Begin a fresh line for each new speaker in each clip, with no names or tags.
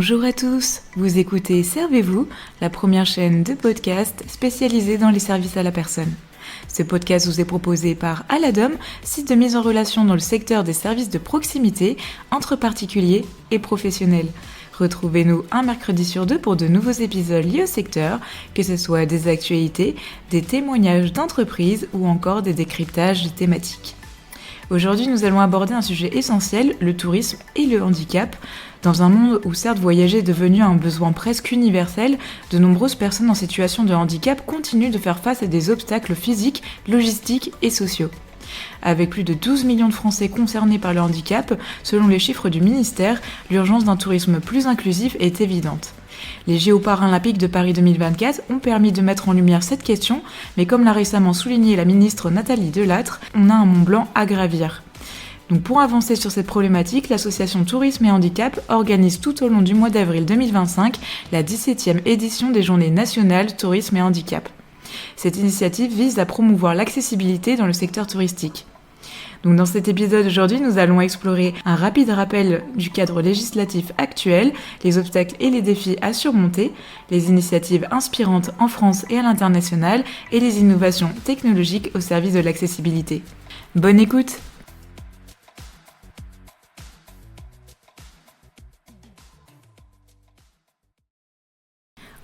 Bonjour à tous, vous écoutez Servez-vous, la première chaîne de podcast spécialisée dans les services à la personne. Ce podcast vous est proposé par Aladom, site de mise en relation dans le secteur des services de proximité entre particuliers et professionnels. Retrouvez-nous un mercredi sur deux pour de nouveaux épisodes liés au secteur, que ce soit des actualités, des témoignages d'entreprises ou encore des décryptages de thématiques. Aujourd'hui, nous allons aborder un sujet essentiel, le tourisme et le handicap. Dans un monde où certes voyager est devenu un besoin presque universel, de nombreuses personnes en situation de handicap continuent de faire face à des obstacles physiques, logistiques et sociaux. Avec plus de 12 millions de Français concernés par le handicap, selon les chiffres du ministère, l'urgence d'un tourisme plus inclusif est évidente. Les Jeux paralympiques de Paris 2024 ont permis de mettre en lumière cette question, mais comme l'a récemment souligné la ministre Nathalie Delattre, on a un Mont Blanc à gravir. Donc pour avancer sur cette problématique, l'association Tourisme et Handicap organise tout au long du mois d'avril 2025 la 17e édition des Journées nationales Tourisme et Handicap. Cette initiative vise à promouvoir l'accessibilité dans le secteur touristique. Donc dans cet épisode aujourd'hui, nous allons explorer un rapide rappel du cadre législatif actuel, les obstacles et les défis à surmonter, les initiatives inspirantes en France et à l'international et les innovations technologiques au service de l'accessibilité. Bonne écoute!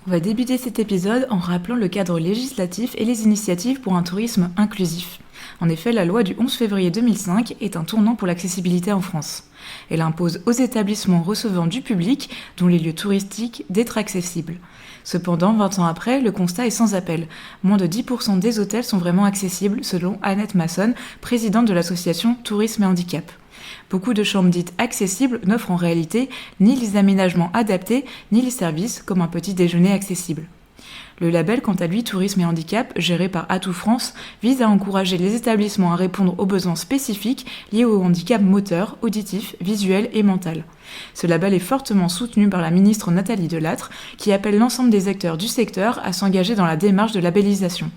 On va débuter cet épisode en rappelant le cadre législatif et les initiatives pour un tourisme inclusif. En effet, la loi du 11 février 2005 est un tournant pour l'accessibilité en France. Elle impose aux établissements recevant du public, dont les lieux touristiques, d'être accessibles. Cependant, 20 ans après, le constat est sans appel. Moins de 10% des hôtels sont vraiment accessibles, selon Annette Masson, présidente de l'association Tourisme et Handicap. Beaucoup de chambres dites accessibles n'offrent en réalité ni les aménagements adaptés, ni les services comme un petit déjeuner accessible. Le label, quant à lui, Tourisme et Handicap, géré par Atout France, vise à encourager les établissements à répondre aux besoins spécifiques liés au handicap moteur, auditif, visuel et mental. Ce label est fortement soutenu par la ministre Nathalie Delattre, qui appelle l'ensemble des acteurs du secteur à s'engager dans la démarche de labellisation.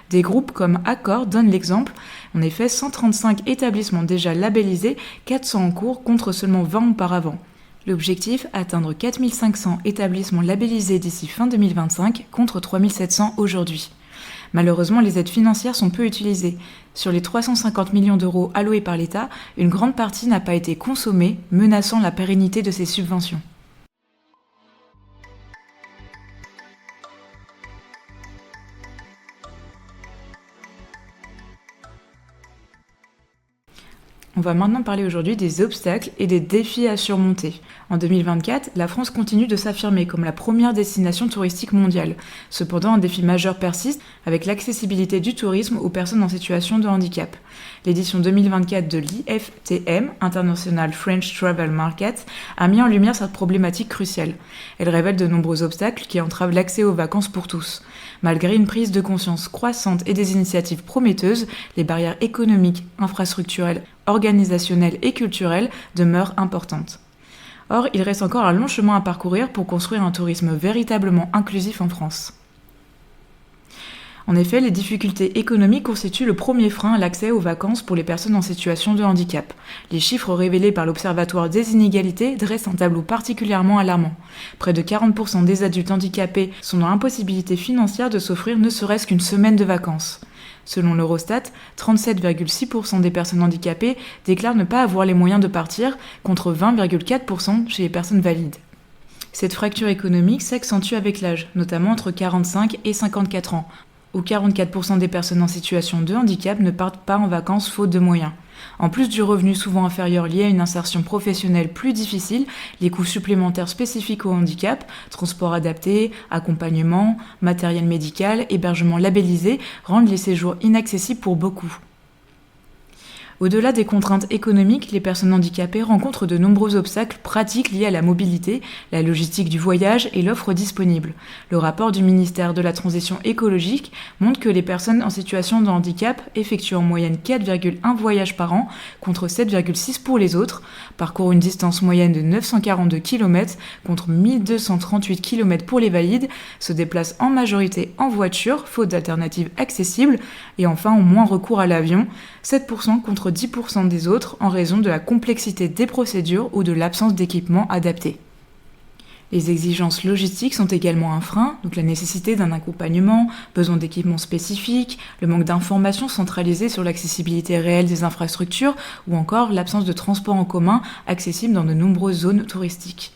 Des groupes comme Accor donnent l'exemple. En effet, 135 établissements déjà labellisés, 400 en cours contre seulement 20 auparavant. L'objectif, atteindre 4500 établissements labellisés d'ici fin 2025 contre 3700 aujourd'hui. Malheureusement, les aides financières sont peu utilisées. Sur les 350 millions d'euros alloués par l'État, une grande partie n'a pas été consommée, menaçant la pérennité de ces subventions. On va maintenant parler aujourd'hui des obstacles et des défis à surmonter. En 2024, la France continue de s'affirmer comme la première destination touristique mondiale. Cependant, un défi majeur persiste avec l'accessibilité du tourisme aux personnes en situation de handicap. L'édition 2024 de l'IFTM, International French Travel Market, a mis en lumière cette problématique cruciale. Elle révèle de nombreux obstacles qui entravent l'accès aux vacances pour tous. Malgré une prise de conscience croissante et des initiatives prometteuses, les barrières économiques, infrastructurelles, organisationnelles et culturelles demeurent importantes. Or, il reste encore un long chemin à parcourir pour construire un tourisme véritablement inclusif en France. En effet, les difficultés économiques constituent le premier frein à l'accès aux vacances pour les personnes en situation de handicap. Les chiffres révélés par l'Observatoire des inégalités dressent un tableau particulièrement alarmant. Près de 40% des adultes handicapés sont dans l'impossibilité financière de s'offrir ne serait-ce qu'une semaine de vacances. Selon l'Eurostat, 37,6% des personnes handicapées déclarent ne pas avoir les moyens de partir, contre 20,4% chez les personnes valides. Cette fracture économique s'accentue avec l'âge, notamment entre 45 et 54 ans, où 44% des personnes en situation de handicap ne partent pas en vacances faute de moyens. En plus du revenu souvent inférieur lié à une insertion professionnelle plus difficile, les coûts supplémentaires spécifiques au handicap, transport adapté, accompagnement, matériel médical, hébergement labellisé, rendent les séjours inaccessibles pour beaucoup. Au-delà des contraintes économiques, les personnes handicapées rencontrent de nombreux obstacles pratiques liés à la mobilité, la logistique du voyage et l'offre disponible. Le rapport du ministère de la Transition écologique montre que les personnes en situation de handicap effectuent en moyenne 4,1 voyages par an, contre 7,6 pour les autres, parcourent une distance moyenne de 942 km contre 1238 km pour les valides, se déplacent en majorité en voiture, faute d'alternatives accessibles, et enfin ont moins recours à l'avion, 7% contre 10% des autres en raison de la complexité des procédures ou de l'absence d'équipement adapté. Les exigences logistiques sont également un frein, donc la nécessité d'un accompagnement, besoin d'équipements spécifiques, le manque d'informations centralisées sur l'accessibilité réelle des infrastructures ou encore l'absence de transports en commun accessibles dans de nombreuses zones touristiques.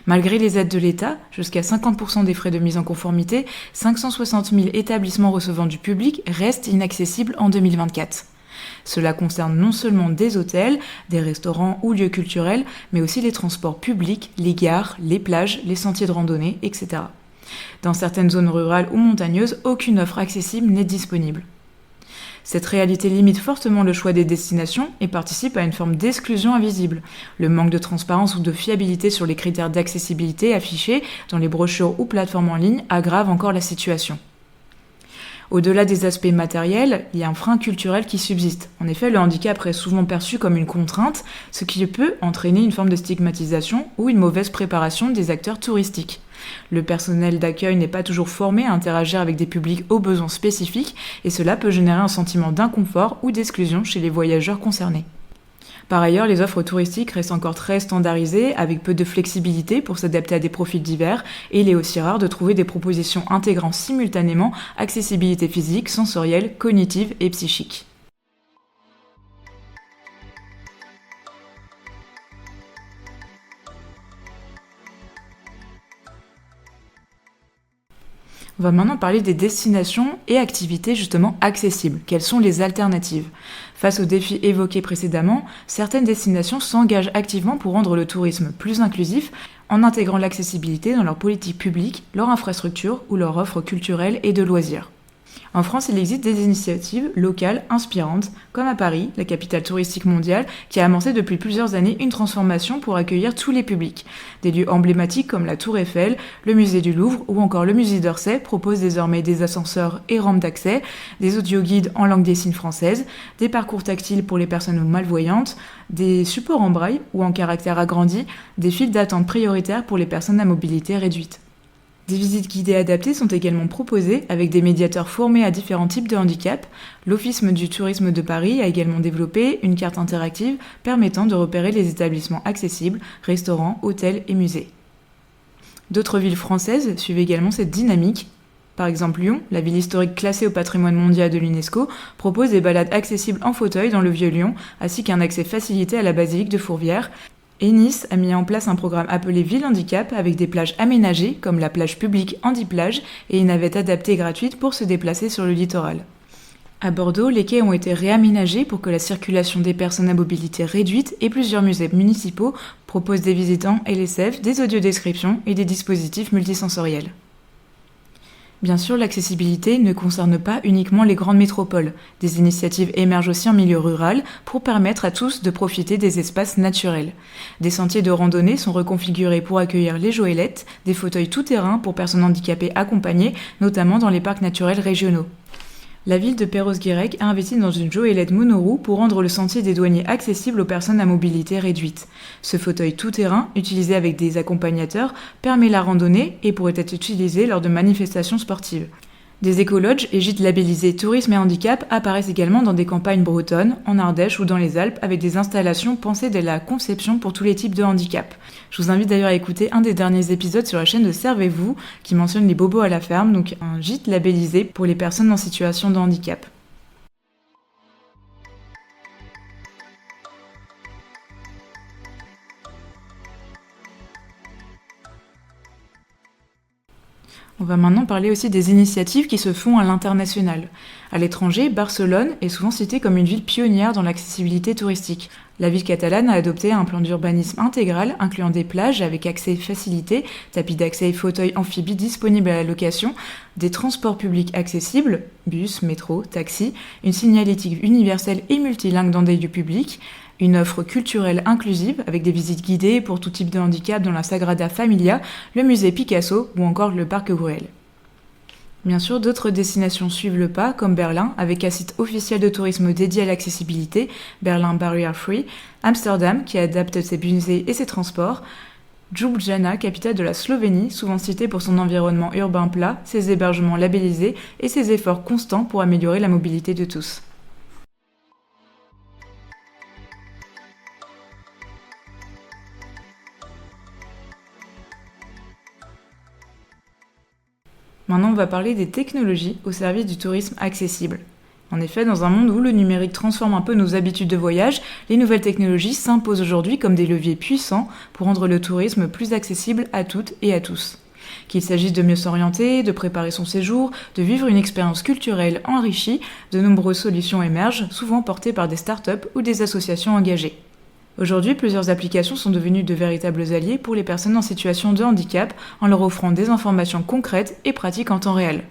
Malgré les aides de l'État, jusqu'à 50% des frais de mise en conformité, 560 000 établissements recevant du public restent inaccessibles en 2024. Cela concerne non seulement des hôtels, des restaurants ou lieux culturels, mais aussi les transports publics, les gares, les plages, les sentiers de randonnée, etc. Dans certaines zones rurales ou montagneuses, aucune offre accessible n'est disponible. Cette réalité limite fortement le choix des destinations et participe à une forme d'exclusion invisible. Le manque de transparence ou de fiabilité sur les critères d'accessibilité affichés dans les brochures ou plateformes en ligne aggrave encore la situation. Au-delà des aspects matériels, il y a un frein culturel qui subsiste. En effet, le handicap reste souvent perçu comme une contrainte, ce qui peut entraîner une forme de stigmatisation ou une mauvaise préparation des acteurs touristiques. Le personnel d'accueil n'est pas toujours formé à interagir avec des publics aux besoins spécifiques et cela peut générer un sentiment d'inconfort ou d'exclusion chez les voyageurs concernés. Par ailleurs, les offres touristiques restent encore très standardisées, avec peu de flexibilité pour s'adapter à des profils divers, et il est aussi rare de trouver des propositions intégrant simultanément accessibilité physique, sensorielle, cognitive et psychique. On va maintenant parler des destinations et activités justement accessibles. Quelles sont les alternatives ? Face aux défis évoqués précédemment, certaines destinations s'engagent activement pour rendre le tourisme plus inclusif en intégrant l'accessibilité dans leur politique publique, leur infrastructure ou leur offre culturelle et de loisirs. En France, il existe des initiatives locales inspirantes, comme à Paris, la capitale touristique mondiale, qui a amorcé depuis plusieurs années une transformation pour accueillir tous les publics. Des lieux emblématiques comme la Tour Eiffel, le musée du Louvre ou encore le musée d'Orsay proposent désormais des ascenseurs et rampes d'accès, des audioguides en langue des signes française, des parcours tactiles pour les personnes malvoyantes, des supports en braille ou en caractère agrandi, des files d'attente prioritaires pour les personnes à mobilité réduite. Des visites guidées adaptées sont également proposées avec des médiateurs formés à différents types de handicap. L'Office du tourisme de Paris a également développé une carte interactive permettant de repérer les établissements accessibles, restaurants, hôtels et musées. D'autres villes françaises suivent également cette dynamique. Par exemple, Lyon, la ville historique classée au patrimoine mondial de l'UNESCO, propose des balades accessibles en fauteuil dans le vieux Lyon, ainsi qu'un accès facilité à la basilique de Fourvière. Et Nice a mis en place un programme appelé Ville Handicap avec des plages aménagées comme la plage publique Handiplage et une navette adaptée et gratuite pour se déplacer sur le littoral. À Bordeaux, les quais ont été réaménagés pour que la circulation des personnes à mobilité réduite et plusieurs musées municipaux proposent des visitants LSF, des audiodescriptions et des dispositifs multisensoriels. Bien sûr, l'accessibilité ne concerne pas uniquement les grandes métropoles. Des initiatives émergent aussi en milieu rural pour permettre à tous de profiter des espaces naturels. Des sentiers de randonnée sont reconfigurés pour accueillir les goélettes, des fauteuils tout-terrain pour personnes handicapées accompagnées, notamment dans les parcs naturels régionaux. La ville de Perros-Guirec a investi dans une goélette monoroue pour rendre le sentier des douaniers accessible aux personnes à mobilité réduite. Ce fauteuil tout-terrain, utilisé avec des accompagnateurs, permet la randonnée et pourrait être utilisé lors de manifestations sportives. Des écolodges et gîtes labellisés tourisme et handicap apparaissent également dans des campagnes bretonnes, en Ardèche ou dans les Alpes, avec des installations pensées dès la conception pour tous les types de handicap. Je vous invite d'ailleurs à écouter un des derniers épisodes sur la chaîne de Servez-vous, qui mentionne les bobos à la ferme, donc un gîte labellisé pour les personnes en situation de handicap. On va maintenant parler aussi des initiatives qui se font à l'international. À l'étranger, Barcelone est souvent citée comme une ville pionnière dans l'accessibilité touristique. La ville catalane a adopté un plan d'urbanisme intégral incluant des plages avec accès facilité, tapis d'accès et fauteuils amphibies disponibles à la location, des transports publics accessibles, bus, métro, taxi, une signalétique universelle et multilingue dans des lieux publics, une offre culturelle inclusive avec des visites guidées pour tout type de handicap dans la Sagrada Familia, le musée Picasso ou encore le parc Güell. Bien sûr, d'autres destinations suivent le pas, comme Berlin, avec un site officiel de tourisme dédié à l'accessibilité, Berlin Barrier Free, Amsterdam, qui adapte ses musées et ses transports, Ljubljana, capitale de la Slovénie, souvent citée pour son environnement urbain plat, ses hébergements labellisés et ses efforts constants pour améliorer la mobilité de tous. Maintenant, on va parler des technologies au service du tourisme accessible. En effet, dans un monde où le numérique transforme un peu nos habitudes de voyage, les nouvelles technologies s'imposent aujourd'hui comme des leviers puissants pour rendre le tourisme plus accessible à toutes et à tous. Qu'il s'agisse de mieux s'orienter, de préparer son séjour, de vivre une expérience culturelle enrichie, de nombreuses solutions émergent, souvent portées par des startups ou des associations engagées. Aujourd'hui, plusieurs applications sont devenues de véritables alliés pour les personnes en situation de handicap en leur offrant des informations concrètes et pratiques en temps réel.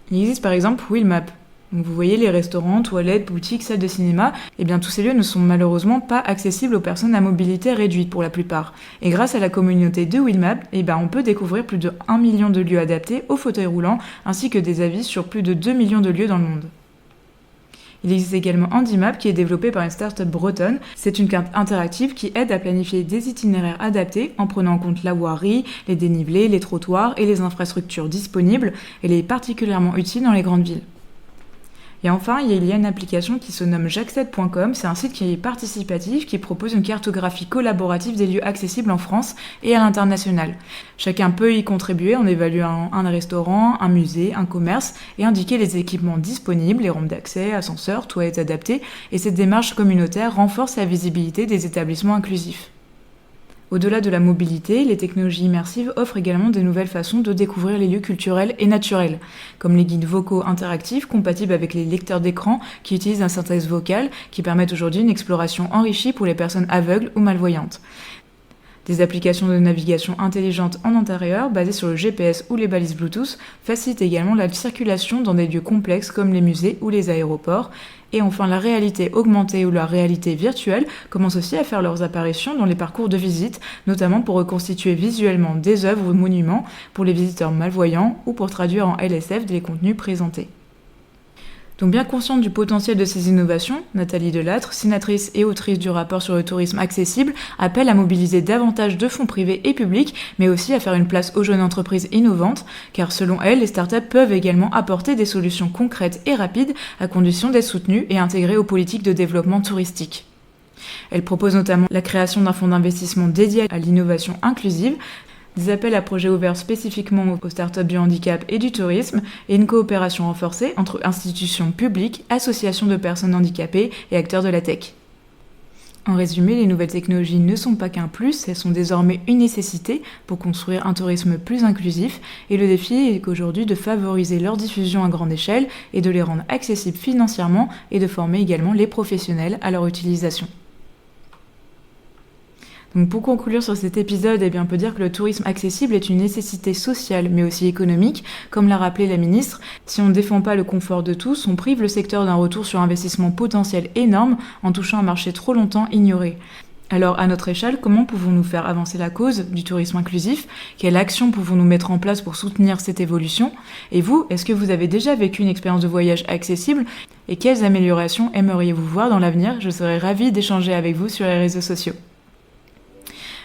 Il existe par exemple Wheelmap. Donc vous voyez les restaurants, toilettes, boutiques, salles de cinéma, tous ces lieux ne sont malheureusement pas accessibles aux personnes à mobilité réduite pour la plupart. Et grâce à la communauté de Wheelmap, on peut découvrir plus de 1 million de lieux adaptés aux fauteuils roulants, ainsi que des avis sur plus de 2 millions de lieux dans le monde. Il existe également Handymap qui est développé par une start-up bretonne. C'est une carte interactive qui aide à planifier des itinéraires adaptés en prenant en compte la voirie, les dénivelés, les trottoirs et les infrastructures disponibles. Elle est particulièrement utile dans les grandes villes. Et enfin, il y a une application qui se nomme j'accède.com. C'est un site qui est participatif, qui propose une cartographie collaborative des lieux accessibles en France et à l'international. Chacun peut y contribuer en évaluant un restaurant, un musée, un commerce et indiquer les équipements disponibles, les rampes d'accès, ascenseurs, toilettes adaptées. Et cette démarche communautaire renforce la visibilité des établissements inclusifs. Au-delà de la mobilité, les technologies immersives offrent également de nouvelles façons de découvrir les lieux culturels et naturels, comme les guides vocaux interactifs compatibles avec les lecteurs d'écran qui utilisent un synthèse vocale qui permettent aujourd'hui une exploration enrichie pour les personnes aveugles ou malvoyantes. Des applications de navigation intelligente en intérieur, basées sur le GPS ou les balises Bluetooth, facilitent également la circulation dans des lieux complexes comme les musées ou les aéroports. Et enfin, la réalité augmentée ou la réalité virtuelle commencent aussi à faire leurs apparitions dans les parcours de visite, notamment pour reconstituer visuellement des œuvres ou monuments pour les visiteurs malvoyants ou pour traduire en LSF les contenus présentés. Donc bien consciente du potentiel de ces innovations, Nathalie Delattre, sénatrice et autrice du rapport sur le tourisme accessible, appelle à mobiliser davantage de fonds privés et publics, mais aussi à faire une place aux jeunes entreprises innovantes, car selon elle, les startups peuvent également apporter des solutions concrètes et rapides, à condition d'être soutenues et intégrées aux politiques de développement touristique. Elle propose notamment la création d'un fonds d'investissement dédié à l'innovation inclusive, des appels à projets ouverts spécifiquement aux startups du handicap et du tourisme, et une coopération renforcée entre institutions publiques, associations de personnes handicapées et acteurs de la tech. En résumé, les nouvelles technologies ne sont pas qu'un plus, elles sont désormais une nécessité pour construire un tourisme plus inclusif, et le défi est qu'aujourd'hui de favoriser leur diffusion à grande échelle et de les rendre accessibles financièrement et de former également les professionnels à leur utilisation. Donc pour conclure sur cet épisode, on peut dire que le tourisme accessible est une nécessité sociale mais aussi économique. Comme l'a rappelé la ministre, si on ne défend pas le confort de tous, on prive le secteur d'un retour sur investissement potentiel énorme en touchant un marché trop longtemps ignoré. Alors à notre échelle, comment pouvons-nous faire avancer la cause du tourisme inclusif ? Quelles actions pouvons-nous mettre en place pour soutenir cette évolution ? Et vous, est-ce que vous avez déjà vécu une expérience de voyage accessible ? Et quelles améliorations aimeriez-vous voir dans l'avenir ? Je serais ravie d'échanger avec vous sur les réseaux sociaux.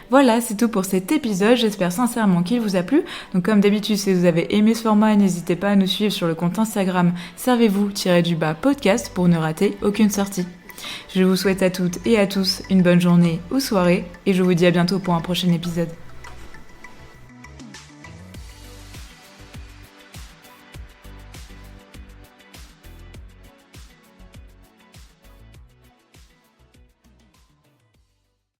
Voilà, c'est tout pour cet épisode, j'espère sincèrement qu'il vous a plu. Donc comme d'habitude, si vous avez aimé ce format, n'hésitez pas à nous suivre sur le compte Instagram servez-vous-podcast pour ne rater aucune sortie. Je vous souhaite à toutes et à tous une bonne journée ou soirée et je vous dis à bientôt pour un prochain épisode.